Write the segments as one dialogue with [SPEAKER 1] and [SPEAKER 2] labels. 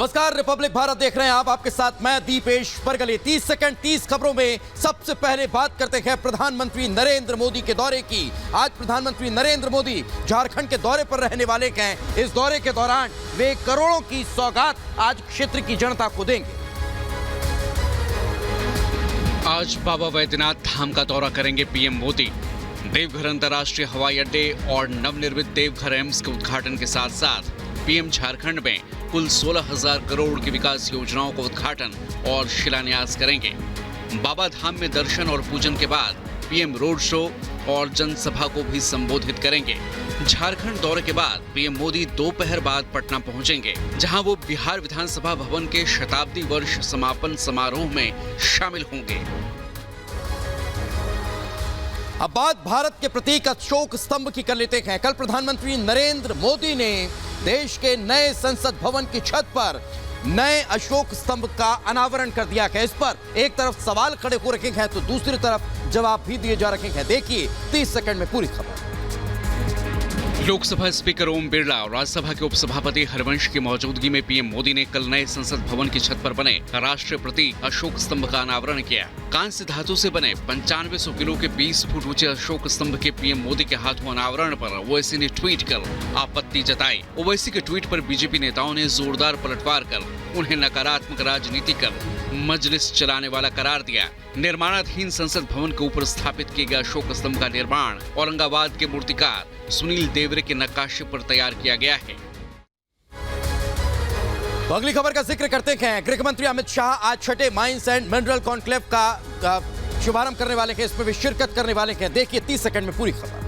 [SPEAKER 1] नमस्कार, रिपब्लिक भारत देख रहे हैं आप। आपके साथ मैं दीपेश परगले। 30 सेकंड 30 खबरों में सबसे पहले बात करते हैं प्रधानमंत्री नरेंद्र मोदी के दौरे की। आज प्रधानमंत्री नरेंद्र मोदी झारखंड के दौरे पर रहने वाले हैं। इस दौरे के दौरान वे करोड़ों की सौगात आज क्षेत्र की जनता को देंगे।
[SPEAKER 2] आज बाबा वैद्यनाथ धाम का दौरा करेंगे पीएम मोदी। देवघर अंतर्राष्ट्रीय हवाई अड्डे और नवनिर्मित देवघर एम्स के उद्घाटन के साथ साथ पीएम झारखंड में कुल 16,000 करोड़ की विकास योजनाओं का उद्घाटन और शिलान्यास करेंगे। बाबा धाम में दर्शन और पूजन के बाद पीएम रोड शो और जनसभा को भी संबोधित करेंगे। झारखंड दौरे के बाद पीएम मोदी दोपहर बाद पटना पहुंचेंगे, जहां वो बिहार विधानसभा भवन के शताब्दी वर्ष समापन समारोह में शामिल होंगे।
[SPEAKER 1] अब बात भारत के प्रतीक अशोक स्तंभ की कर लेते हैं। कल प्रधानमंत्री नरेंद्र मोदी ने देश के नए संसद भवन की छत पर नए अशोक स्तंभ का अनावरण कर दिया है। इस पर एक तरफ सवाल खड़े हो रखे हैं तो दूसरी तरफ जवाब भी दिए जा रहे हैं। देखिए 30 सेकंड में पूरी खबर।
[SPEAKER 2] लोकसभा स्पीकर ओम बिरला और राज्यसभा के उपसभापति हरिवंश की मौजूदगी में पीएम मोदी ने कल नए संसद भवन की छत पर बने राष्ट्रीय प्रतीक अशोक स्तंभ का अनावरण किया। कांस्य धातु से बने 9500 किलो के 20 फुट ऊंचे अशोक स्तंभ के पीएम मोदी के हाथों अनावरण पर ओवैसी ने ट्वीट कर आपत्ति जताई। ओवैसी के ट्वीट पर बीजेपी नेताओं ने जोरदार पलटवार कर उन्हें नकारात्मक राजनीति कर मजलिस चलाने वाला करार दिया। निर्माणाधीन संसद भवन के ऊपर स्थापित किए गए अशोक स्तंभ का निर्माण औरंगाबाद के मूर्तिकार सुनील देवरे के नक्काशी पर तैयार किया गया है।
[SPEAKER 1] तो अगली खबर का जिक्र करते हैं। गृह मंत्री अमित शाह आज छठे माइंस एंड मिनरल कॉन्क्लेव का शुभारंभ करने वाले हैं। इसमें भी शिरकत करने वाले हैं। देखिए 30 सेकंड में पूरी खबर।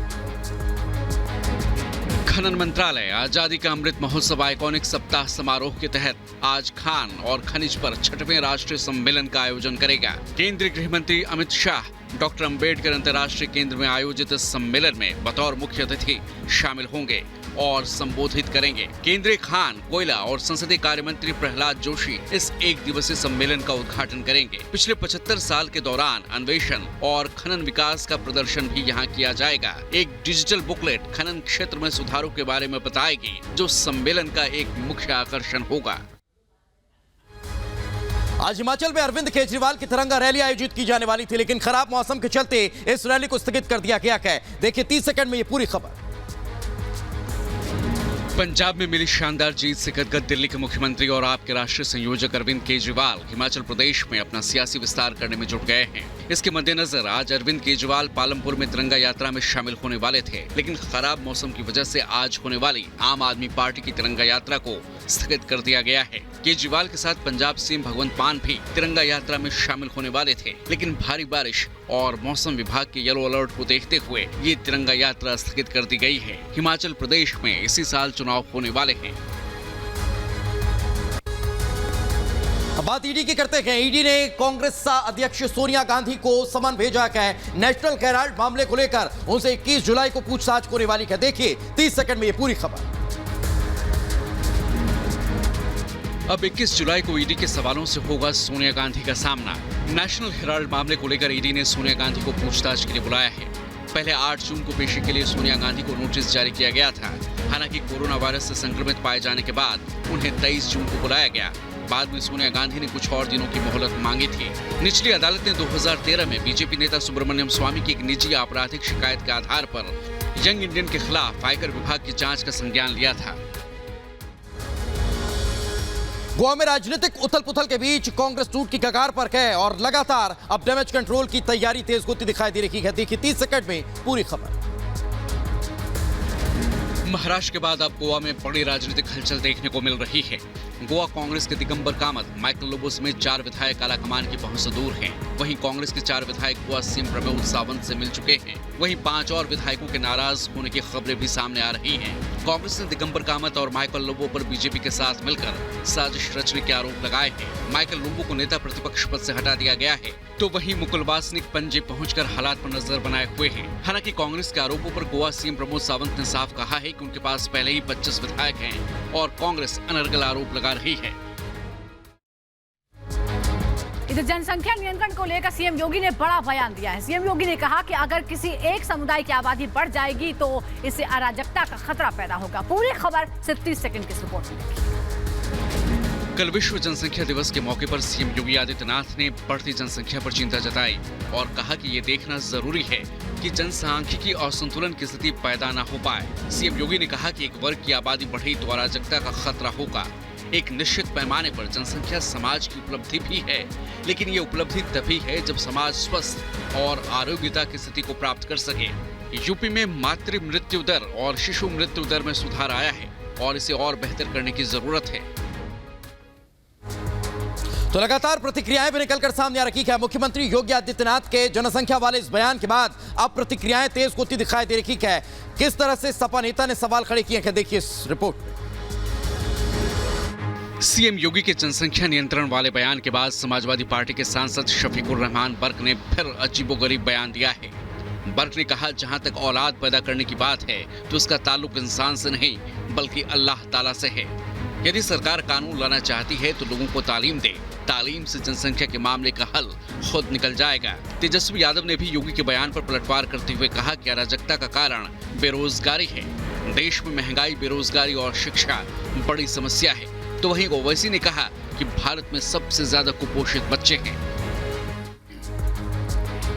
[SPEAKER 2] खनन मंत्रालय आजादी का अमृत महोत्सव आइकॉनिक सप्ताह समारोह के तहत आज खान और खनिज पर छठवें राष्ट्रीय सम्मेलन का आयोजन करेगा। केंद्रीय गृह मंत्री अमित शाह डॉक्टर अंबेडकर अंतर्राष्ट्रीय केंद्र में आयोजित इस सम्मेलन में बतौर मुख्य अतिथि शामिल होंगे और संबोधित करेंगे। केंद्रीय खान, कोयला और संसदीय कार्य मंत्री प्रहलाद जोशी इस एक दिवसीय सम्मेलन का उद्घाटन करेंगे। पिछले 75 साल के दौरान अन्वेषण और खनन विकास का प्रदर्शन भी यहाँ किया जाएगा। एक डिजिटल बुकलेट खनन क्षेत्र में सुधारों के बारे में बताएगी, जो सम्मेलन का एक मुख्य आकर्षण होगा।
[SPEAKER 1] आज हिमाचल में अरविंद केजरीवाल की तिरंगा रैली आयोजित की जाने वाली थी, लेकिन खराब मौसम के चलते इस रैली को स्थगित कर दिया गया है। देखिए 30 सेकंड में ये पूरी खबर।
[SPEAKER 2] पंजाब में मिली शानदार जीत से गदगद दिल्ली के मुख्यमंत्री और आपके राष्ट्रीय संयोजक अरविंद केजरीवाल हिमाचल प्रदेश में अपना सियासी विस्तार करने में जुट गए हैं। इसके मद्देनजर आज अरविंद केजरीवाल पालमपुर में तिरंगा यात्रा में शामिल होने वाले थे, लेकिन खराब मौसम की वजह से आज होने वाली आम आदमी पार्टी की तिरंगा यात्रा को स्थगित कर दिया गया है। केजरीवाल के साथ पंजाब सीएम भगवंत मान भी तिरंगा यात्रा में शामिल होने वाले थे, लेकिन भारी बारिश और मौसम विभाग के येलो अलर्ट को देखते हुए ये तिरंगा यात्रा स्थगित कर दी गई है। हिमाचल प्रदेश में इसी साल चुनाव होने वाले हैं।
[SPEAKER 1] अब बात ईडी की करते हैं। ईडी ने कांग्रेस अध्यक्ष सोनिया गांधी को समन भेजा है नेशनल हेराल्ड मामले को लेकर। उनसे 21 जुलाई को पूछताछ होने वाली है। देखिए 30 सेकंड में ये पूरी खबर।
[SPEAKER 2] अब 21 जुलाई को ईडी के सवालों से होगा सोनिया गांधी का सामना। नेशनल हेराल्ड मामले को लेकर ईडी ने सोनिया गांधी को पूछताछ के लिए बुलाया है। पहले 8 जून को पेशी के लिए सोनिया गांधी को नोटिस जारी किया गया था। हालांकि कोरोना वायरस से संक्रमित पाए जाने के बाद उन्हें 23 जून को बुलाया गया। बाद में सोनिया गांधी ने कुछ और दिनों की मोहलत मांगी थी। निचली अदालत ने 2013 में बीजेपी नेता सुब्रमण्यम स्वामी की एक निजी आपराधिक शिकायत के आधार पर यंग इंडियन के खिलाफ आयकर विभाग की जांच का संज्ञान लिया था।
[SPEAKER 1] गोवा में राजनीतिक उथल पुथल के बीच कांग्रेस टूट की कगार पर है और लगातार अब डैमेज कंट्रोल की तैयारी तेज गति दिखाई दे रही है। देखिए 30 सेकंड में पूरी खबर।
[SPEAKER 2] महाराष्ट्र के बाद अब गोवा में बड़ी राजनीतिक हलचल देखने को मिल रही है। गोवा कांग्रेस के दिगंबर कामत, माइकल लोबो समेत 4 विधायक आलाकमान की पहुंच से दूर हैं। वहीं कांग्रेस के 4 विधायक गोवा सीएम प्रमोद सावंत से मिल चुके हैं। वहीं 5 और विधायकों के नाराज होने की खबरें भी सामने आ रही हैं। कांग्रेस ने दिगंबर कामत और माइकल लोबो पर बीजेपी के साथ मिलकर साजिश रचने के आरोप लगाए हैं। माइकल लोबो को नेता प्रतिपक्ष पद से हटा दिया गया है, तो वहीं मुकुल वासनिक पणजी पहुंचकर हालात पर नजर बनाए हुए हैं। हालांकि कांग्रेस के आरोपों पर गोवा सीएम प्रमोद सावंत ने साफ कहा है कि उनके पास पहले ही 25 विधायक हैं और कांग्रेस अनर्गल आरोप लगा रही है।
[SPEAKER 3] इधर जनसंख्या नियंत्रण को लेकर सीएम योगी ने बड़ा बयान दिया है। सीएम योगी ने कहा कि अगर किसी एक समुदाय की आबादी बढ़ जाएगी तो इससे अराजकता का खतरा पैदा होगा। पूरी खबर सिर्फ 30 सेकंड की रिपोर्ट में देखिए।
[SPEAKER 2] कल विश्व जनसंख्या दिवस के मौके पर सीएम योगी आदित्यनाथ ने बढ़ती जनसंख्या पर चिंता जताई और कहा कि ये देखना जरूरी है कि जनसांख्यिकी असंतुलन की स्थिति पैदा न हो पाए। सीएम योगी ने कहा कि एक वर्ग की आबादी बढ़ी तो अराजकता का खतरा होगा। एक निश्चित पैमाने पर जनसंख्या समाज की उपलब्धि भी है, लेकिन ये उपलब्धि तभी है जब समाज स्वस्थ और आरोग्यता की स्थिति को प्राप्त कर सके। यूपी में मातृ मृत्यु दर और शिशु मृत्यु दर में सुधार आया है और इसे और बेहतर करने की जरूरत है।
[SPEAKER 1] तो लगातार प्रतिक्रियाएं भी निकलकर सामने आ रही है। मुख्यमंत्री योगी आदित्यनाथ के जनसंख्या वाले इस बयान के बाद अब प्रतिक्रियाएं तेज होती दिखाई दे रही है। किस तरह से सपा नेता ने सवाल खड़े किए हैं, देखिए इस रिपोर्ट।
[SPEAKER 2] सीएम योगी के जनसंख्या नियंत्रण वाले बयान के बाद समाजवादी पार्टी के सांसद शफीकुर रहमान बर्क ने फिर अजीबोगरीब बयान दिया है। बर्क ने कहा, जहां तक औलाद पैदा करने की बात है तो उसका ताल्लुक इंसान से नहीं बल्कि अल्लाह ताला से है। यदि सरकार कानून लाना चाहती है तो लोगों को तालीम दे, तालीम से जनसंख्या के मामले का हल खुद निकल जाएगा। तेजस्वी यादव ने भी योगी के बयान पर पलटवार करते हुए कहा कि अराजकता का कारण बेरोजगारी है। देश में महंगाई, बेरोजगारी और शिक्षा बड़ी समस्या है। तो वहीं ओवैसी ने कहा कि भारत में सबसे ज्यादा कुपोषित बच्चे हैं।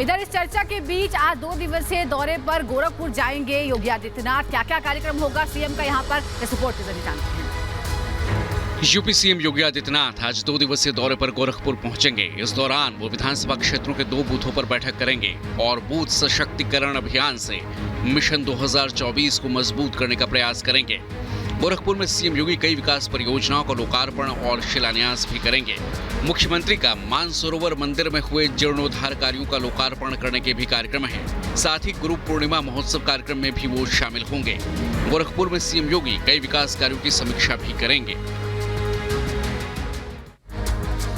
[SPEAKER 3] इधर इस चर्चा के बीच आज 2 दिवसीय दौरे पर गोरखपुर जाएंगे योगी आदित्यनाथ। क्या क्या कार्यक्रम होगा सीएम का, यहाँ पर इस रिपोर्ट के जरिए जानते हैं।
[SPEAKER 2] यूपी सीएम योगी आदित्यनाथ आज 2 दिवसीय दौरे पर गोरखपुर पहुंचेंगे। इस दौरान वो विधानसभा क्षेत्रों के 2 बूथों पर बैठक करेंगे और बूथ सशक्तिकरण अभियान से मिशन 2024 को मजबूत करने का प्रयास करेंगे। गोरखपुर में सीएम योगी कई विकास परियोजनाओं का लोकार्पण और शिलान्यास भी करेंगे। मुख्यमंत्री का मानसरोवर मंदिर में हुए जीर्णोद्धार कार्यों का लोकार्पण करने के भी कार्यक्रम है। साथ ही गुरु पूर्णिमा महोत्सव कार्यक्रम में भी वो शामिल होंगे। गोरखपुर में सीएम योगी कई विकास कार्यों की समीक्षा भी करेंगे।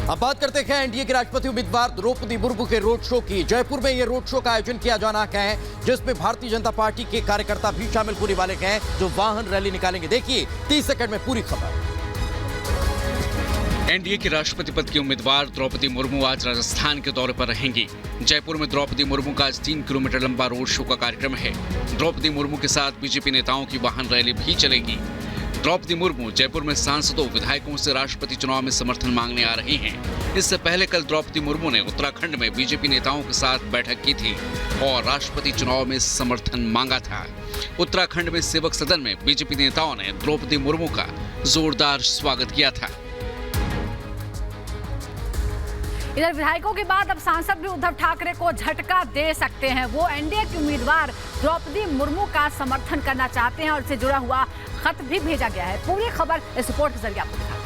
[SPEAKER 1] अब बात करते हैं एनडीए के राष्ट्रपति उम्मीदवार द्रौपदी मुर्मू के रोड शो की। जयपुर में यह रोड शो का आयोजन किया जाना है, जिसमें भारतीय जनता पार्टी के कार्यकर्ता भी शामिल होने वाले हैं, जो वाहन रैली निकालेंगे। देखिए 30 सेकंड में पूरी खबर।
[SPEAKER 2] एनडीए के राष्ट्रपति पद की उम्मीदवार द्रौपदी मुर्मू आज राजस्थान के दौरे पर रहेंगी। जयपुर में द्रौपदी मुर्मू का आज 3 किलोमीटर लंबा रोड शो का कार्यक्रम है। द्रौपदी मुर्मू के साथ बीजेपी नेताओं की वाहन रैली भी चलेगी। द्रौपदी मुर्मू जयपुर में सांसदों, विधायकों से राष्ट्रपति चुनाव में समर्थन मांगने आ रही हैं। इससे पहले कल द्रौपदी मुर्मू ने उत्तराखंड में बीजेपी नेताओं के साथ बैठक की थी और राष्ट्रपति चुनाव में समर्थन मांगा था। उत्तराखंड में सेवक सदन में बीजेपी नेताओं ने द्रौपदी मुर्मू का जोरदार स्वागत किया था।
[SPEAKER 3] इधर विधायकों के बाद अब सांसद भी उद्धव ठाकरे को झटका दे सकते हैं। वो एनडीए की उम्मीदवार द्रौपदी मुर्मू का समर्थन करना चाहते हैं और इससे जुड़ा हुआ खत भी भेजा गया है। पूरी खबर इस रिपोर्ट के जरिए आपको दिखाते हैं।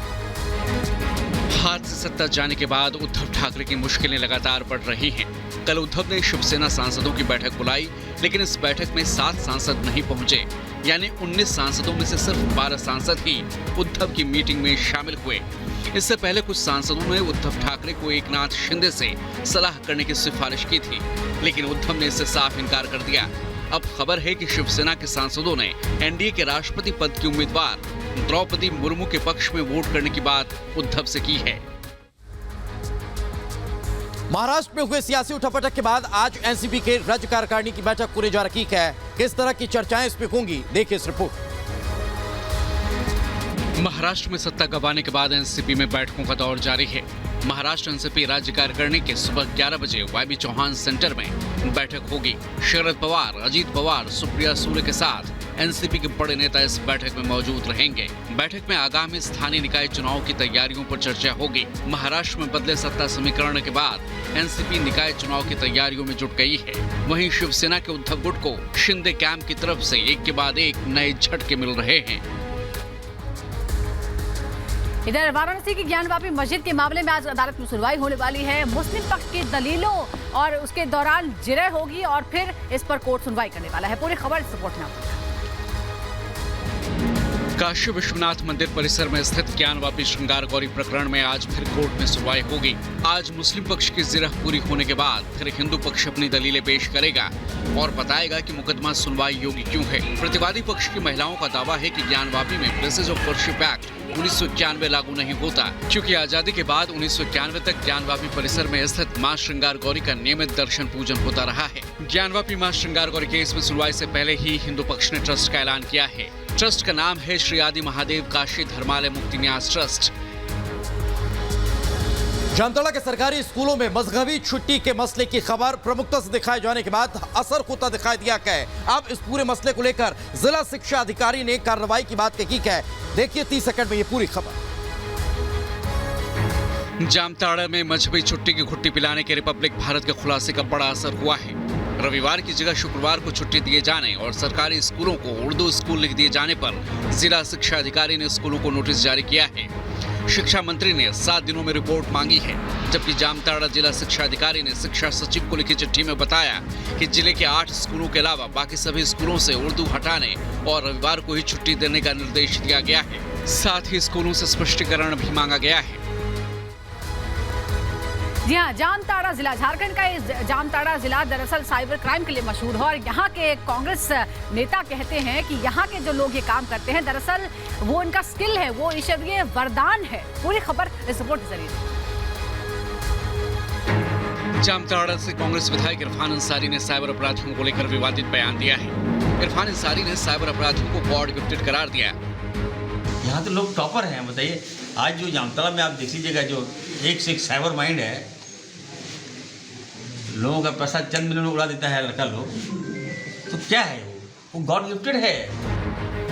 [SPEAKER 2] हाथ से सत्ता जाने के बाद उद्धव ठाकरे की मुश्किलें लगातार बढ़ रही हैं। कल उद्धव ने शिवसेना सांसदों की बैठक बुलाई, लेकिन इस बैठक में 7 सांसद नहीं पहुंचे। यानी 19 सांसदों में से सिर्फ 12 सांसद ही उद्धव की मीटिंग में शामिल हुए। इससे पहले कुछ सांसदों ने उद्धव ठाकरे को एकनाथ शिंदे से सलाह करने की सिफारिश की थी, लेकिन उद्धव ने इससे साफ इनकार कर दिया। अब खबर है कि शिवसेना के सांसदों ने एनडीए के राष्ट्रपति पद की उम्मीदवार द्रौपदी मुर्मू के पक्ष में वोट करने की बात उद्धव से की है।
[SPEAKER 1] महाराष्ट्र में हुए सियासी उठापटक के बाद आज एनसीपी के राज्य कार्यकारिणी की बैठक होने जा रही है। किस तरह की चर्चाएं इसमें होंगी, देखिए इस रिपोर्ट।
[SPEAKER 2] महाराष्ट्र में सत्ता गंवाने के बाद एनसीपी में बैठकों का दौर जारी है। महाराष्ट्र एनसीपी राज्य कार्यकारिणी के सुबह 11 बजे वाईबी चौहान सेंटर में बैठक होगी। शरद पवार, अजीत पवार, सुप्रिया सुले के साथ एनसीपी के बड़े नेता इस बैठक में मौजूद रहेंगे। बैठक में आगामी स्थानीय निकाय चुनाव की तैयारियों पर चर्चा होगी। महाराष्ट्र में बदले सत्ता समीकरण के बाद एनसीपी निकाय चुनाव की तैयारियों में जुट गई है। वहीं शिवसेना के उद्धव गुट को शिंदे कैंप की तरफ से एक के बाद एक नए झटके मिल रहे हैं।
[SPEAKER 3] इधर वाराणसी की ज्ञानवापी मस्जिद के मामले में आज अदालत में सुनवाई होने वाली है। मुस्लिम पक्ष की दलीलों और उसके दौरान जिरह होगी और फिर इस पर कोर्ट सुनवाई करने वाला है। पूरी खबर इस रिपोर्ट में आपको।
[SPEAKER 2] काशी विश्वनाथ मंदिर परिसर में स्थित ज्ञानवापी श्रृंगार गौरी प्रकरण में आज फिर कोर्ट में सुनवाई होगी। आज मुस्लिम पक्ष की जिरह पूरी होने के बाद फिर हिंदू पक्ष अपनी दलीलें पेश करेगा और बताएगा कि मुकदमा सुनवाई योग्य क्यों है। प्रतिवादी पक्ष की महिलाओं का दावा है कि ज्ञानवापी में प्लेसेज ऑफ वर्शिप एक्ट 1991 लागू नहीं होता, क्योंकि आजादी के बाद 1991 तक ज्ञानवापी परिसर में स्थित मां श्रृंगार गौरी का नियमित दर्शन पूजन होता रहा है। ज्ञानवापी मां श्रृंगार गौरी केस में सुनवाई से पहले ही हिंदू पक्ष ने ट्रस्ट का ऐलान किया है। ट्रस्ट का नाम है श्री आदि महादेव काशी धर्मालय मुक्ति न्यास ट्रस्ट।
[SPEAKER 1] जामताड़ा के सरकारी स्कूलों में मजहबी छुट्टी के मसले की खबर प्रमुखता से दिखाए जाने के बाद असर होता दिखाई दिया है। अब इस पूरे मसले को लेकर जिला शिक्षा अधिकारी ने कार्रवाई की बात की है। देखिए 30 सेकंड में ये पूरी खबर।
[SPEAKER 2] जामताड़ा में मजहबी छुट्टी की घुट्टी पिलाने के रिपब्लिक भारत के खुलासे का बड़ा असर हुआ है। रविवार की जगह शुक्रवार को छुट्टी दिए जाने और सरकारी स्कूलों को उर्दू स्कूल लिख दिए जाने पर जिला शिक्षा अधिकारी ने स्कूलों को नोटिस जारी किया है। शिक्षा मंत्री ने 7 दिनों में रिपोर्ट मांगी है, जबकि जामताड़ा जिला शिक्षा अधिकारी ने शिक्षा सचिव को लिखी चिट्ठी में बताया कि जिले के 8 स्कूलों के अलावा बाकी सभी स्कूलों से उर्दू हटाने और रविवार को ही छुट्टी देने का निर्देश दिया गया है। साथ ही स्कूलों से स्पष्टीकरण भी मांगा गया है।
[SPEAKER 3] जी हाँ, जामताड़ा जिला, झारखंड का ये जामताड़ा जिला दरअसल साइबर क्राइम के लिए मशहूर है और यहाँ के कांग्रेस नेता कहते हैं कि यहाँ के जो लोग ये काम करते हैं दरअसल वो इनका स्किल है, वो ईश्वरीय वरदान है। पूरी खबर इस रिपोर्ट के जरिए।
[SPEAKER 2] जामताड़ा से कांग्रेस विधायक इरफान अंसारी ने साइबर अपराधियों को लेकर विवादित बयान दिया है। इरफान अंसारी ने साइबर अपराधियों को गॉड गिफ्टेड करार दिया।
[SPEAKER 4] यहाँ तो लोग टॉपर हैं। बताइए, आज जो जामताड़ा में आप देख लीजिएगा, जो एक से एक साइबर माइंड है, लोगों का पैसा चंद मिनट में उड़ा देता है लड़का लोग, तो क्या है वो गॉड गिफ्टेड है।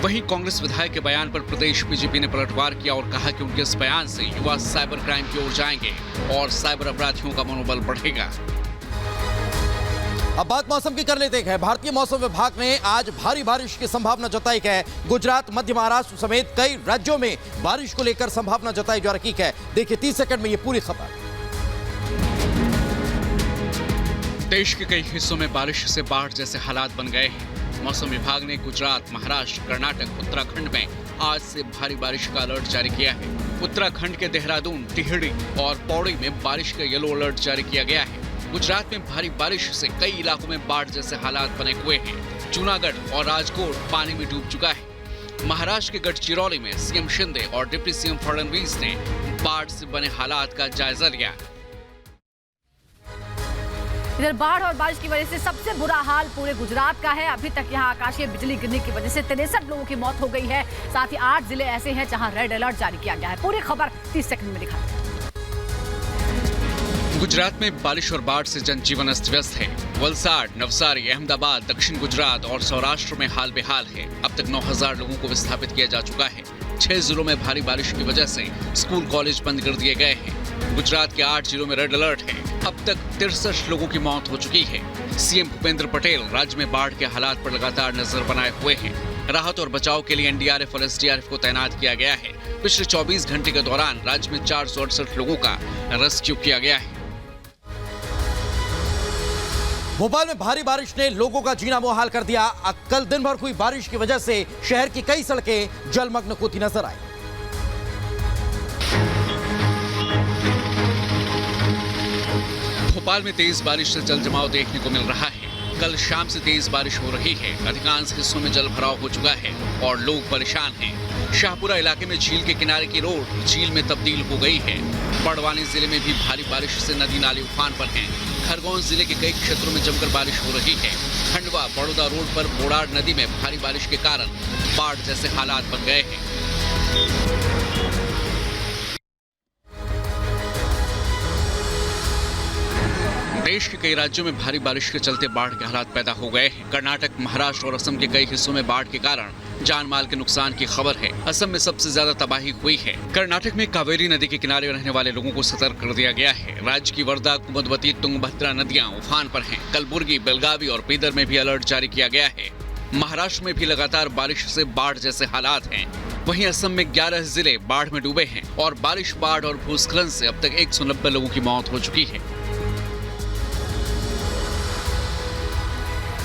[SPEAKER 2] वहीं कांग्रेस विधायक के बयान पर प्रदेश बीजेपी ने पलटवार किया और कहा कि उनके इस बयान से युवा साइबर क्राइम की ओर जाएंगे और साइबर अपराधियों का मनोबल बढ़ेगा।
[SPEAKER 1] अब बात मौसम की कर लेते हैं। भारतीय मौसम विभाग ने आज भारी बारिश की संभावना जताई है। गुजरात, मध्य महाराष्ट्र समेत कई राज्यों में बारिश को लेकर संभावना जताई जा रही है। देखिए 30 सेकंड में ये पूरी खबर।
[SPEAKER 2] देश के कई हिस्सों में बारिश से बाढ़ जैसे हालात बन गए हैं। मौसम विभाग ने गुजरात, महाराष्ट्र, कर्नाटक, उत्तराखंड में आज से भारी बारिश का अलर्ट जारी किया है। उत्तराखंड के देहरादून, टिहरी और पौड़ी में बारिश का येलो अलर्ट जारी किया गया है। गुजरात में भारी बारिश से कई इलाकों में बाढ़ जैसे हालात बने हुए हैं। जूनागढ़ और राजकोट पानी में डूब चुका है। महाराष्ट्र के गढ़चिरौली में सीएम शिंदे और डिप्टी सीएम फडणवीस ने बाढ़ से बने हालात का जायजा लिया।
[SPEAKER 3] इधर बाढ़ और बारिश की वजह से सबसे बुरा हाल पूरे गुजरात का है। अभी तक यहां आकाशीय बिजली गिरने की वजह से 63 लोगों की मौत हो गई है। साथ ही 8 जिले ऐसे हैं जहां रेड अलर्ट जारी किया गया है। पूरी खबर 30 सेकंड में दिखाते हैं।
[SPEAKER 2] गुजरात में बारिश और बाढ़ से जनजीवन अस्त व्यस्त है। वलसाड, नवसारी, अहमदाबाद, दक्षिण गुजरात और सौराष्ट्र में हाल बेहाल है। अब तक 9000 लोगों को विस्थापित किया जा चुका है। 6 जिलों में भारी बारिश की वजह से स्कूल कॉलेज बंद कर दिए गए हैं। गुजरात के 8 जिलों में रेड अलर्ट है। अब तक 63 लोगों की मौत हो चुकी है। सीएम भूपेंद्र पटेल राज्य में बाढ़ के हालात पर लगातार नजर बनाए हुए हैं। राहत और बचाव के लिए एनडीआरएफ और एसडीआरएफ को तैनात किया गया है। पिछले 24 घंटे के दौरान राज्य में 468 लोगों का रेस्क्यू किया गया है।
[SPEAKER 1] भोपाल में भारी बारिश ने लोगों का जीना मुहाल कर दिया। कल दिन भर हुई बारिश की वजह से शहर की कई सड़कें जलमग्न होती नजर आई।
[SPEAKER 2] भोपाल में तेज बारिश से जल जमाव देखने को मिल रहा है। कल शाम से तेज बारिश हो रही है। अधिकांश हिस्सों में जल भराव हो चुका है और लोग परेशान हैं। शाहपुरा इलाके में झील के किनारे की रोड झील में तब्दील हो गई है। बड़वानी जिले में भी भारी बारिश से नदी नाले उफान पर हैं। खरगोन जिले के कई क्षेत्रों में जमकर बारिश हो रही है। खंडवा बड़ौदा रोड पर बोड़ार नदी में भारी बारिश के कारण बाढ़ जैसे हालात बन गए हैं। देश के कई राज्यों में भारी बारिश के चलते बाढ़ के हालात पैदा हो गए हैं। कर्नाटक, महाराष्ट्र और असम के कई हिस्सों में बाढ़ के कारण जान माल के नुकसान की खबर है। असम में सबसे ज्यादा तबाही हुई है। कर्नाटक में कावेरी नदी के किनारे रहने वाले लोगों को सतर्क कर दिया गया है। राज्य की वर्धा, कुमुदवती, तुंगभद्रा नदियां उफान पर हैं। कलबुर्गी, बेलगावी और बीदर में भी अलर्ट जारी किया गया है। महाराष्ट्र में भी लगातार बारिश से बाढ़ जैसे हालात हैं। वहीं असम में 11 जिले बाढ़ में डूबे हैं और बारिश, बाढ़ और भूस्खलन से अब तक 190 लोगों की मौत हो चुकी है।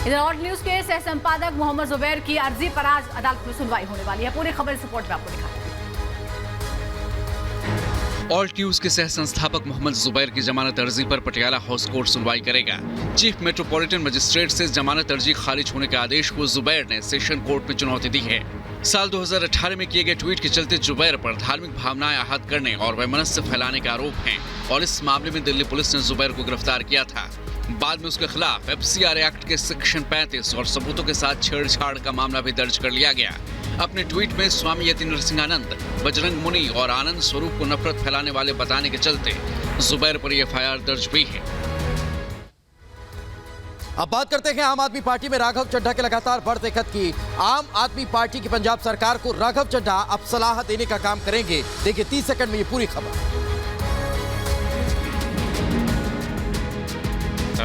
[SPEAKER 3] इधर और न्यूज के सह संपादक मोहम्मद जुबैर की अर्जी पर आज अदालत में सुनवाई होने वाली है। पूरी खबर इस रिपोर्ट में आपको दिखाते हैं।
[SPEAKER 2] ऑल न्यूज के सह संस्थापक मोहम्मद जुबैर की जमानत अर्जी पर पटियाला हाउस कोर्ट सुनवाई करेगा। चीफ मेट्रोपॉलिटन मजिस्ट्रेट से जमानत अर्जी खारिज होने के आदेश को जुबैर ने सेशन कोर्ट में चुनौती दी है। साल 2018 में किए गए ट्वीट के चलते जुबैर पर धार्मिक भावनाएं आहत करने और वैमनस्य फैलाने के आरोप हैं और इस मामले में दिल्ली पुलिस ने जुबैर को गिरफ्तार किया था। बाद में उसके खिलाफ एफसीआर एक्ट के सेक्शन 35 और सबूतों के साथ छेड़छाड़ का मामला भी दर्ज कर लिया गया। अपने ट्वीट में स्वामी यति नरसिंहानंद, बजरंग मुनि और आनंद स्वरूप को नफरत फैलाने वाले बताने के चलते जुबैर पर एफआईआर दर्ज हुई है।
[SPEAKER 1] अब बात करते हैं आम आदमी पार्टी में राघव चड्ढा के लगातार बढ़ते कद की। आम आदमी पार्टी की पंजाब सरकार को राघव चड्ढा अब सलाह देने का काम करेंगे। देखिए 30 सेकंड में ये पूरी खबर।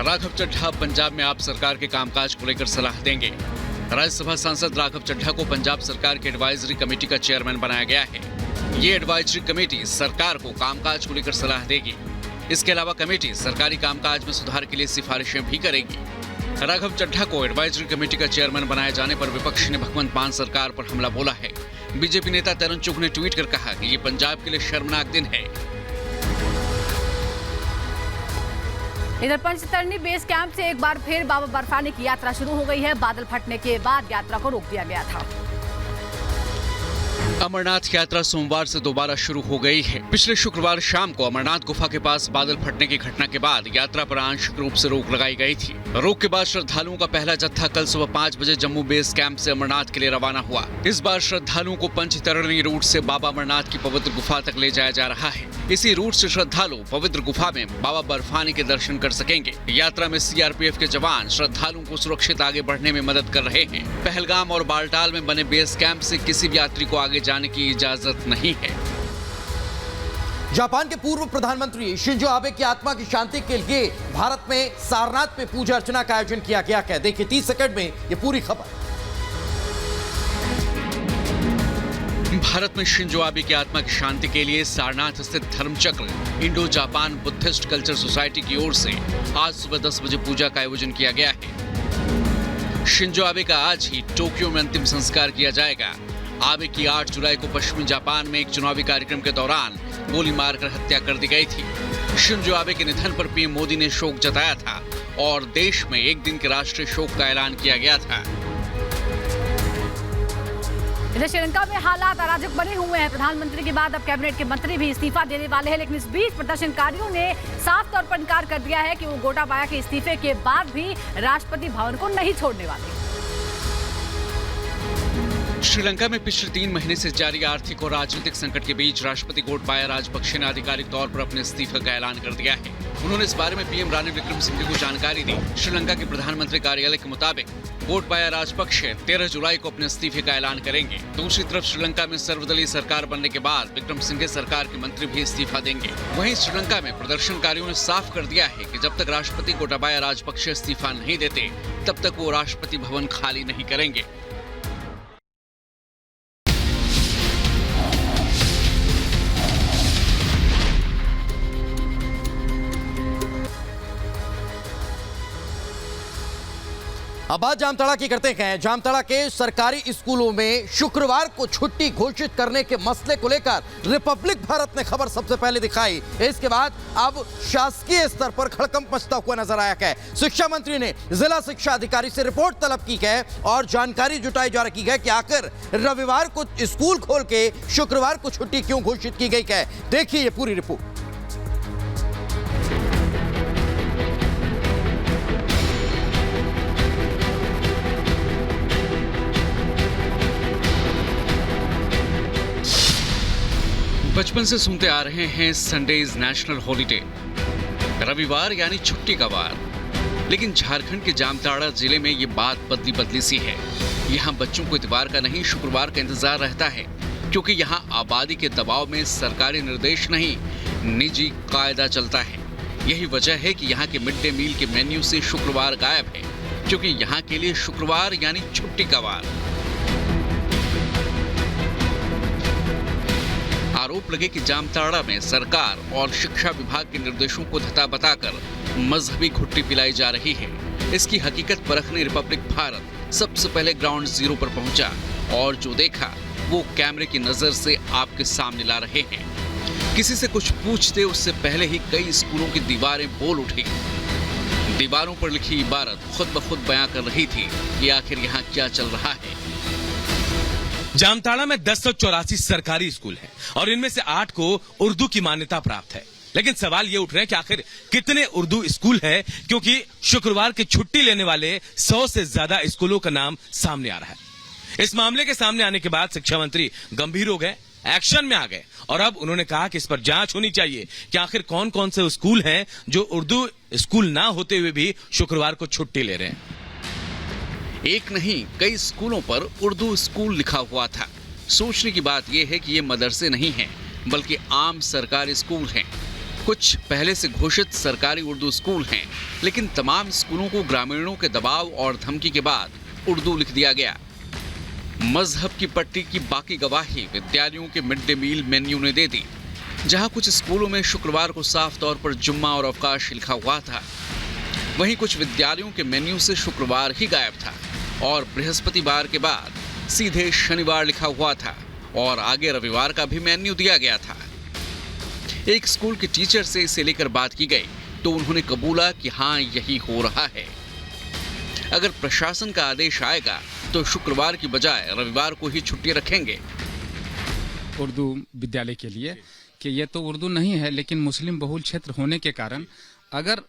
[SPEAKER 2] राघव चड्ढा पंजाब में आप सरकार के कामकाज को लेकर सलाह देंगे। राज्यसभा सांसद राघव चड्ढा को पंजाब सरकार की एडवाइजरी कमेटी का चेयरमैन बनाया गया है। ये एडवाइजरी कमेटी सरकार को कामकाज को लेकर सलाह देगी। इसके अलावा कमेटी सरकारी कामकाज में सुधार के लिए सिफारिशें भी करेगी। राघव चड्ढा को एडवाइजरी कमेटी का चेयरमैन बनाए जाने पर विपक्ष ने भगवंत मान सरकार पर हमला बोला है। बीजेपी नेता तरन चुग ने ट्वीट कर कहा कि ये पंजाब के लिए शर्मनाक दिन है।
[SPEAKER 3] इधर पंचतरणी बेस कैंप से एक बार फिर बाबा बर्फानी की यात्रा शुरू हो गई है। बादल फटने के बाद यात्रा को रोक दिया गया था।
[SPEAKER 2] अमरनाथ यात्रा सोमवार से दोबारा शुरू हो गई है। पिछले शुक्रवार शाम को अमरनाथ गुफा के पास बादल फटने की घटना के बाद यात्रा पर आंशिक रूप से रोक लगाई गई थी। रोक के बाद श्रद्धालुओं का पहला जत्था कल सुबह 5 बजे जम्मू बेस कैंप से अमरनाथ के लिए रवाना हुआ। इस बार श्रद्धालुओं को पंचतरणी रूट से बाबा अमरनाथ की पवित्र गुफा तक ले जाया जा रहा है। इसी रूट से श्रद्धालु पवित्र गुफा में बाबा बर्फानी के दर्शन कर सकेंगे। यात्रा में सीआरपीएफ के जवान श्रद्धालुओं को सुरक्षित आगे बढ़ने में मदद कर रहे हैं। पहलगाम और बालटाल में बने बेस कैंप से किसी भी यात्री को आगे जाने की इजाजत नहीं है।
[SPEAKER 1] जापान के पूर्व प्रधानमंत्री शिंजो आबे की आत्मा की शांति के लिए भारत में सारनाथ में पूजा अर्चना का आयोजन किया गया है। देखिए 30 सेकंड में ये पूरी खबर।
[SPEAKER 2] भारत में शिंजो आबे की आत्मा की शांति के लिए सारनाथ स्थित Dharmachakra Indo Japan Buddhist culture society की ओर से आज सुबह 10 बजे पूजा का आयोजन किया गया है। शिंजो आबे का आज ही टोक्यो में अंतिम संस्कार किया जाएगा। आबे की 8 जुलाई को पश्चिमी जापान में एक चुनावी कार्यक्रम के दौरान गोली मारकर हत्या कर दी गई थी। शिंजो आबे के निधन पर पीएम मोदी ने शोक जताया था और देश में एक दिन के राष्ट्रीय शोक का ऐलान किया गया था।
[SPEAKER 3] इधर श्रीलंका में हालात अराजक बने हुए हैं। प्रधानमंत्री के बाद अब कैबिनेट के मंत्री भी इस्तीफा देने वाले हैं, लेकिन इस बीच प्रदर्शनकारियों ने साफ तौर पर इनकार कर दिया है कि वो गोटाबाया के इस्तीफे के बाद भी राष्ट्रपति भवन को नहीं छोड़ने वाले।
[SPEAKER 2] श्रीलंका में पिछले 3 महीने से जारी आर्थिक और राजनीतिक संकट के बीच राष्ट्रपति गोटाबाया राजपक्षे ने आधिकारिक तौर पर अपने इस्तीफे का ऐलान कर दिया है। उन्होंने इस बारे में पीएम रानिल विक्रमसिंघे को जानकारी दी। श्रीलंका के प्रधानमंत्री कार्यालय के मुताबिक गोटाबाया राजपक्षे 13 जुलाई को अपने इस्तीफे का ऐलान करेंगे। दूसरी तरफ श्रीलंका में सर्वदलीय सरकार बनने के बाद विक्रमसिंघे सरकार के मंत्री भी इस्तीफा देंगे। वहीं श्रीलंका में प्रदर्शनकारियों ने साफ कर दिया है कि जब तक राष्ट्रपति गोटाबाया राजपक्षे इस्तीफा नहीं देते तब तक वो राष्ट्रपति भवन खाली नहीं करेंगे।
[SPEAKER 1] अब बात जामताड़ा की करते हैं। जामताड़ा के सरकारी स्कूलों में शुक्रवार को छुट्टी घोषित करने के मसले को लेकर रिपब्लिक भारत ने खबर सबसे पहले दिखाई। इसके बाद अब शासकीय स्तर पर खड़कंप मचता हुआ नजर आया है। शिक्षा मंत्री ने जिला शिक्षा अधिकारी से रिपोर्ट तलब की है और जानकारी जुटाई जा रही है कि आखिर रविवार को स्कूल खोल के शुक्रवार को छुट्टी क्यों घोषित की गई है। देखिए ये पूरी रिपोर्ट।
[SPEAKER 2] बचपन से सुनते आ रहे हैं संडे इज नेशनल हॉलीडे, रविवार यानी छुट्टी का वार। लेकिन झारखंड के जामताड़ा जिले में ये बात बदली सी है। यहाँ बच्चों को इतवार का नहीं शुक्रवार का इंतजार रहता है, क्योंकि यहाँ आबादी के दबाव में सरकारी निर्देश नहीं निजी कायदा चलता है। यही वजह है कि यहाँ के मिड डे मील के मेन्यू से शुक्रवार गायब है, क्योंकि यहाँ के लिए शुक्रवार यानी छुट्टी का वार। आरोप लगे कि जामताड़ा में सरकार और शिक्षा विभाग के निर्देशों को धता बताकर मजहबी घुट्टी पिलाई जा रही है। इसकी हकीकत परखने रिपब्लिक भारत सबसे पहले ग्राउंड जीरो पर पहुंचा और जो देखा वो कैमरे की नजर से आपके सामने ला रहे हैं। किसी से कुछ पूछते उससे पहले ही कई स्कूलों की दीवारें बोल उठी। दीवारों पर लिखी इबारत खुद ब खुद बयां कर रही थी कि आखिर यहाँ क्या चल रहा है।
[SPEAKER 5] जामताड़ा में 1084 सरकारी स्कूल हैं और इनमें से 8 को उर्दू की मान्यता प्राप्त है। लेकिन सवाल ये उठ रहे हैं कि आखिर कितने उर्दू स्कूल हैं, क्योंकि शुक्रवार की छुट्टी लेने वाले 100 से ज्यादा स्कूलों का नाम सामने आ रहा है। इस मामले के सामने आने के बाद शिक्षा मंत्री गंभीर हो गए, एक्शन में आ गए और अब उन्होंने कहा कि इस पर जांच होनी चाहिए कि आखिर कौन कौन से स्कूल हैं जो उर्दू स्कूल ना होते हुए भी शुक्रवार को छुट्टी ले रहे हैं।
[SPEAKER 2] एक नहीं कई स्कूलों पर उर्दू स्कूल लिखा हुआ था। सोचने की बात यह है कि ये मदरसे नहीं हैं, बल्कि आम सरकारी स्कूल हैं। कुछ पहले से घोषित सरकारी उर्दू स्कूल हैं, लेकिन तमाम स्कूलों को ग्रामीणों के दबाव और धमकी के बाद उर्दू लिख दिया गया। मजहब की पट्टी की बाकी गवाही विद्यालयों के मिड डे मील मेन्यू ने दे दी, जहां कुछ स्कूलों में शुक्रवार को साफ तौर पर जुम्मा और अवकाश लिखा हुआ था, वहीं कुछ विद्यालयों के मेन्यू से शुक्रवार ही गायब था और बृहस्पतिवार के बाद सीधे शनिवार लिखा हुआ था और आगे रविवार का भी मेन्यू दिया गया था। एक स्कूल के टीचर से इसे लेकर बात की गई तो उन्होंने कबूला कि हाँ, यही हो रहा है। अगर प्रशासन का आदेश आएगा तो शुक्रवार की बजाय रविवार को ही छुट्टी रखेंगे।
[SPEAKER 6] उर्दू विद्यालय के लिए कि ये तो उर्दू नहीं है, लेकिन मुस्लिम बहुल क्षेत्र होने के कारण अगर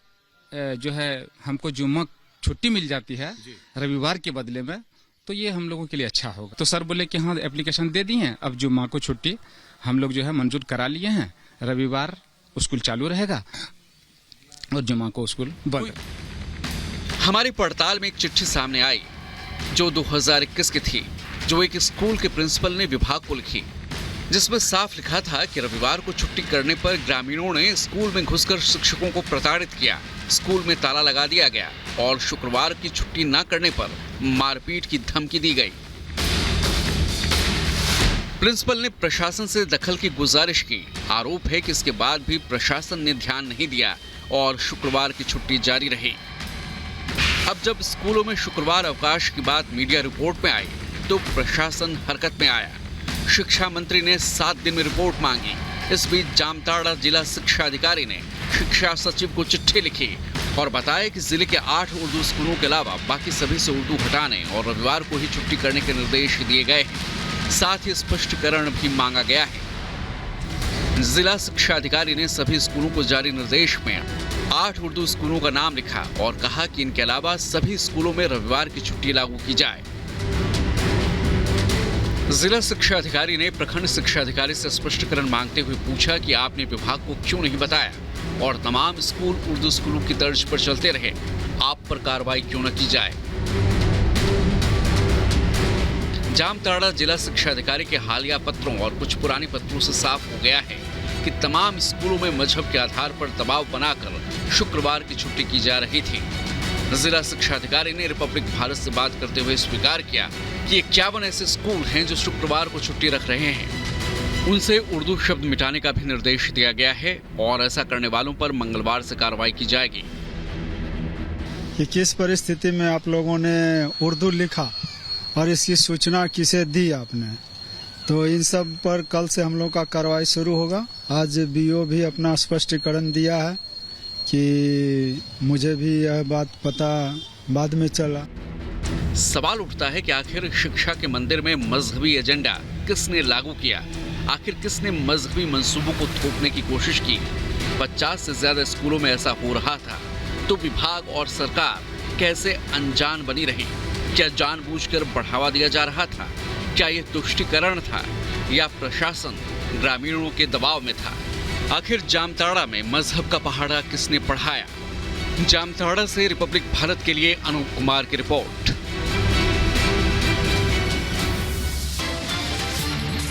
[SPEAKER 6] जो है हमको जुम्मा छुट्टी मिल जाती है रविवार के बदले में, तो ये हम लोगों के लिए अच्छा होगा। तो सर बोले कि हाँ, एप्लीकेशन दे दी है, अब जुम्मा को छुट्टी हम लोग जो है मंजूर करा लिए हैं, रविवार स्कूल चालू रहेगा और जुम्मा को स्कूल बंद।
[SPEAKER 2] हमारी पड़ताल में एक चिट्ठी सामने आई जो 2021 की थी, जो एक स्कूल के प्रिंसिपल ने विभाग को लिखी, जिसमें साफ लिखा था कि रविवार को छुट्टी करने पर ग्रामीणों ने स्कूल में घुसकर शिक्षकों को प्रताड़ित किया, स्कूल में ताला लगा दिया गया और शुक्रवार की छुट्टी न करने पर मारपीट की धमकी दी गई। प्रिंसिपल ने प्रशासन से दखल की गुजारिश की। आरोप है कि इसके बाद भी प्रशासन ने ध्यान नहीं दिया और शुक्रवार की छुट्टी जारी रही। अब जब स्कूलों में शुक्रवार अवकाश की बात मीडिया रिपोर्ट में आई तो प्रशासन हरकत में आया। शिक्षा मंत्री ने 7 दिन में रिपोर्ट मांगी। इस बीच जामताड़ा जिला शिक्षा अधिकारी ने शिक्षा सचिव को चिट्ठी लिखी और बताया कि जिले के 8 उर्दू स्कूलों के अलावा बाकी सभी से उर्दू हटाने और रविवार को ही छुट्टी करने के निर्देश दिए गए हैं। साथ ही स्पष्टीकरण भी मांगा गया है। जिला शिक्षा अधिकारी ने सभी स्कूलों को जारी निर्देश में 8 उर्दू स्कूलों का नाम लिखा और कहा कि इनके अलावा सभी स्कूलों में रविवार की छुट्टी लागू की जाए। जिला शिक्षा अधिकारी ने प्रखंड शिक्षा अधिकारी से स्पष्टीकरण मांगते हुए पूछा कि आपने विभाग को क्यों नहीं बताया और तमाम स्कूल उर्दू स्कूलों की तर्ज पर चलते रहे, आप पर कार्रवाई क्यों न की जाए। जामताड़ा जिला शिक्षा अधिकारी के हालिया पत्रों और कुछ पुराने पत्रों से साफ हो गया है कि तमाम स्कूलों में मजहब के आधार पर दबाव बनाकर शुक्रवार की छुट्टी की जा रही थी। जिला शिक्षा अधिकारी ने रिपब्लिक भारत से बात करते हुए स्वीकार किया कि 51 ऐसे स्कूल हैं जो शुक्रवार को छुट्टी रख रहे हैं। उनसे उर्दू शब्द मिटाने का भी निर्देश दिया गया है और ऐसा करने वालों पर मंगलवार से कार्रवाई की जाएगी।
[SPEAKER 7] कि किस परिस्थिति में आप लोगों ने उर्दू लिखा और इसकी सूचना किसे दी आपने, तो इन सब पर कल से हम लोग का कार्रवाई शुरू होगा। आज बीओ भी अपना स्पष्टीकरण दिया है कि मुझे भी यह बात पता बाद में चला।
[SPEAKER 2] सवाल उठता है कि आखिर शिक्षा के मंदिर में मजहबी एजेंडा किसने लागू किया, आखिर किसने मजहबी मंसूबों को थोपने की कोशिश की। 50 से ज्यादा स्कूलों में ऐसा हो रहा था तो विभाग और सरकार कैसे अनजान बनी रही? क्या जानबूझकर बढ़ावा दिया जा रहा था? क्या यह तुष्टीकरण था या प्रशासन ग्रामीणों के दबाव में था? आखिर जामताड़ा में मजहब का पहाड़ा किसने पढ़ाया? जामताड़ा से रिपब्लिक भारत के लिए अनूप कुमार की रिपोर्ट।